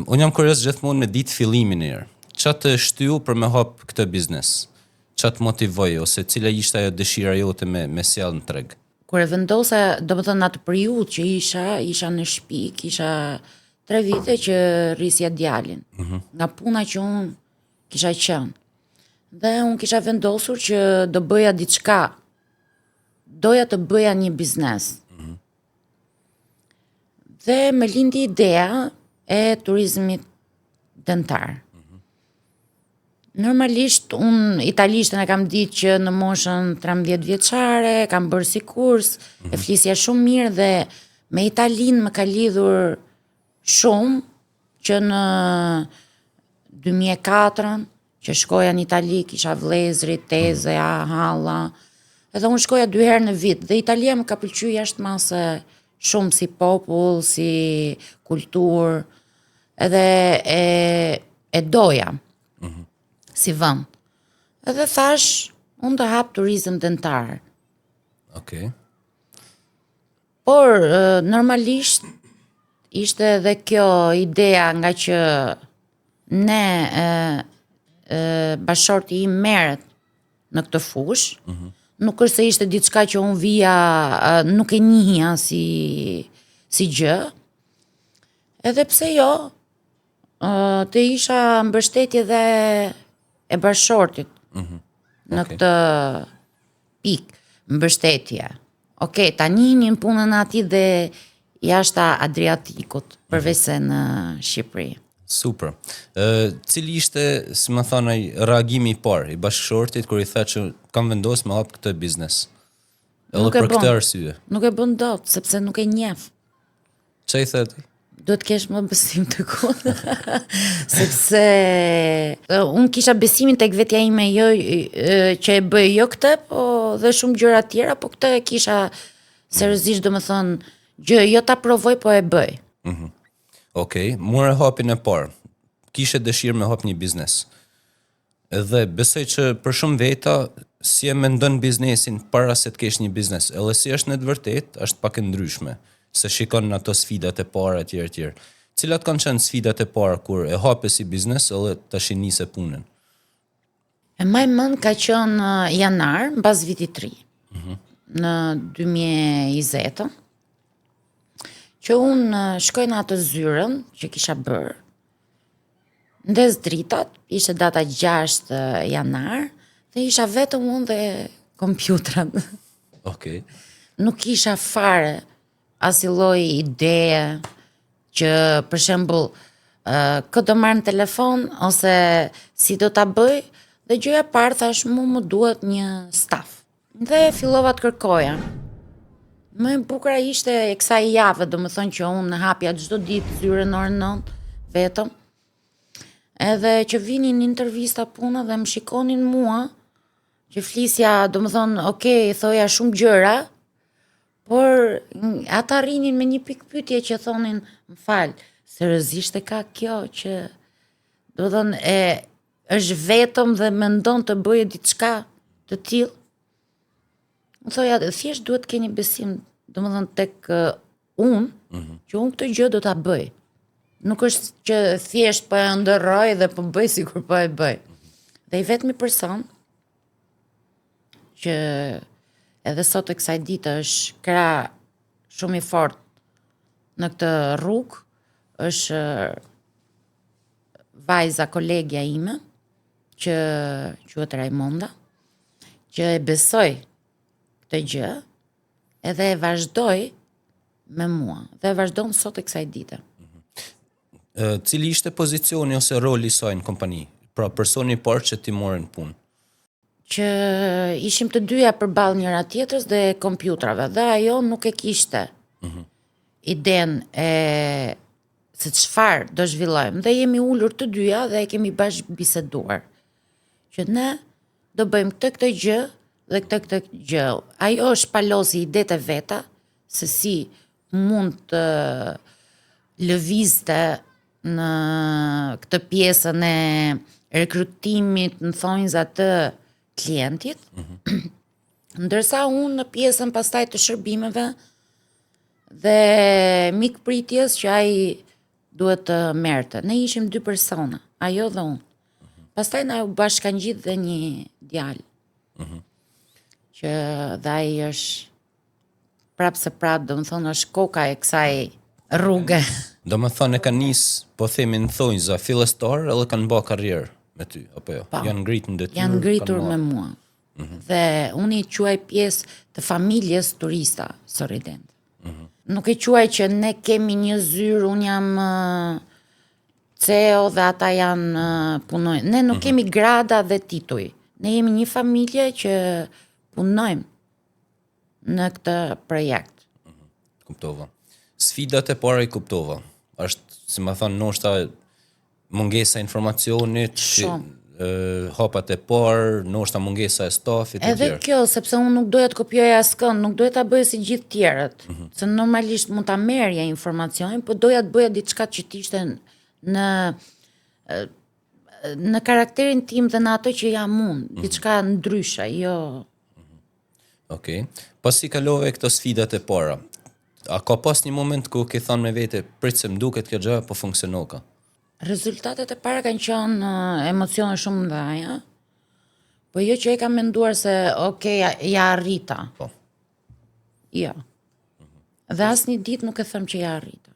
Unë jam kurios gjithmonë me ditë fillimin e herë. Qa të shtyu për me hap këtë biznes? Qa të motivoj, ose cila ishte ajo dëshira jote me sjellë në treg? Kur e vendosa, do më thënë atë periudhë që isha në shtëpi, kisha 3 vite që rrisja djalin. Nga puna që unë kisha qenë. Dhe unë kisha vendosur që do bëja diçka. Doja të bëja një biznes. Dhe me lindi ideja e turizmit dentar. Normalisht, unë italishtën e kam ditë që në moshën 13 vjeçare, kam bërë si kurs, e flisja shumë mirë dhe me Italinë më ka lidhur shumë që në 2004 që shkoja në Itali, kisha vëllezrit, teze, halla, edhe unë shkoja 2 herë në vit, dhe Italia më ka pëlqyer jashtëmase shumë si popull, si kulturë, edhe e doja. Si vend. Edhe thash, unë të hap turizëm dentar. Okej. Por, normalisht, ishte edhe kjo ideja nga që ne bashorti im merret në këtë fush, nuk është se ishte diçka që unë vija, nuk e njihja si gjë, edhe pse jo, të isha mbështetje dhe e bashortit në këtë pikë, mbështetje. Okej, ta njihnin punën aty dhe jashta Adriatikut, përveç se në Shqipëri. Super. Cili ishte, si më thënë, reagimi i parë i bashkëshortit kur i tha që kam vendosur me hap këtë biznes? Edhe për këtë arsye. Nuk e bën dot, sepse nuk e njeh. Ç'a i the ti? Duhet kesh më besim të kodë. Sepse unë kisha besimin tek vetja ime, jo që e bëj jo këtë, po dhe shumë gjëra tjera, po këtë e kisha seriozisht, do më thonë, gjë jo ta provoj, po e bëj. Okej, more hapin e parë. Kishe dëshirë me hap një biznes. Edhe besoj që për shumë veta si e mendon biznesin para se të kesh një biznes, edhe si është në të vërtetë, është pak e ndryshme. Se shikon në ato sfidat e para etj. Cilat kanë qenë sfidat e para kur e hape si biznes edhe tash nise punën? E maj mend ka qenë janar, mbas vitit 3, në 2020, që unë shkoj në atë zyrën që kisha bërë, ndes dritat, ishte data 6 janar, dhe isha vetëm unë dhe kompjutrat. Okej. Nuk isha fare asnjë lloj ideje që për shembull kë do marr në telefon ose si do ta bëj, dhe gjëja e parë thash më duhet një staf. Dhe fillova të kërkoja. Më e bukur ishte e kësaj jave, domethënë që unë hapja çdo ditë zyrën orën 9 vetëm. Edhe që vinin intervista puna dhe më shikonin mua, që flisja, domethënë, okay, thoja shumë gjëra, por ata rrinin me një pikë pyetje që thonin, më fal, seriozisht e ka kjo që do të thënë është vetëm dhe mendon të bëjë diçka të tillë. Më thoja, thjesht duhet të keni besim, domethënë tek unë, që unë këtë gjë do ta bëj. Nuk është që thjesht po e ndërroj dhe po bëj sikur po e bëj. Dhe i vetmi person që edhe sot e kësaj dite është krah shumë i fortë në këtë rrugë, është vajza kolegja ime, që quhet Raimonda, që e besoj këtë gjë, edhe e vazhdoj me mua, dhe e vazhdon sot e kësaj dite. Cili ishte pozicioni ose roli i saj në kompani? Pra personi i parë që ti morën punë? Që ishim të dyja përballë njëra tjetrës dhe kompjutrave, dhe ajo nuk e kishte iden se çfarë do zhvillojmë, dhe jemi ulur të dyja dhe e kemi bashkë biseduar që ne do bëjmë këtë gjë dhe këtë gjë. Ajo shpalosi idetë e veta se si mund të lëvizte në këtë pjesën e rekrutimit, në thonjza të klientit, ndërsa unë në pjesën pastaj të shërbimeve dhe mikpritjes që ai duhet të merrte. Ne ishim 2 persona, ajo dhe unë. Pastaj na u bashkangjit dhe një djalë. Që dhe ai është prapë se prapë, do më thonë është koka e kësaj rruge. Do më thonë e ka nisë, po themi në thonjza, fillestar edhe kanë bë karrierë me ty, apo jo? Po. Janë ngritur në detyrë. Janë ngritur kanë me marrë. mua. Dhe unë i quaj pjesë të familjes turista Sorrident. Nuk e quaj që ne kemi një zyrë, unë jam CEO dhe ata janë punojnë. Ne nuk kemi grada dhe tituj. Ne jemi një familje që punojmë në këtë projekt. Kuptova. Sfidat e para i kuptova. Është, si më thonë, ndoshta mungesa e informacionit, Shumë. hapat e parë, ndoshta mungesa e stafit e Edhe tjerë. kjo, sepse unë nuk doja të kopjoja askënd, nuk doja ta bëja si gjithë tjerët. Se normalisht mund ta merrja informacionin, po doja të bëja diçka që të ishte në karakterin tim dhe në ato që jam unë, diçka ndryshe, jo. Okej. Pasi kalove këto sfidat e para, a ka pas një moment ku ke thënë me vete, prit se m'duket kjo gjë, po funksionon ka? Rezultatet e para kanë qenë emocione shumë mëdha, po jo që e kam menduar se okay, ja arrita. Po. Jo. Dhe asnjë ditë nuk e them që ja arrita.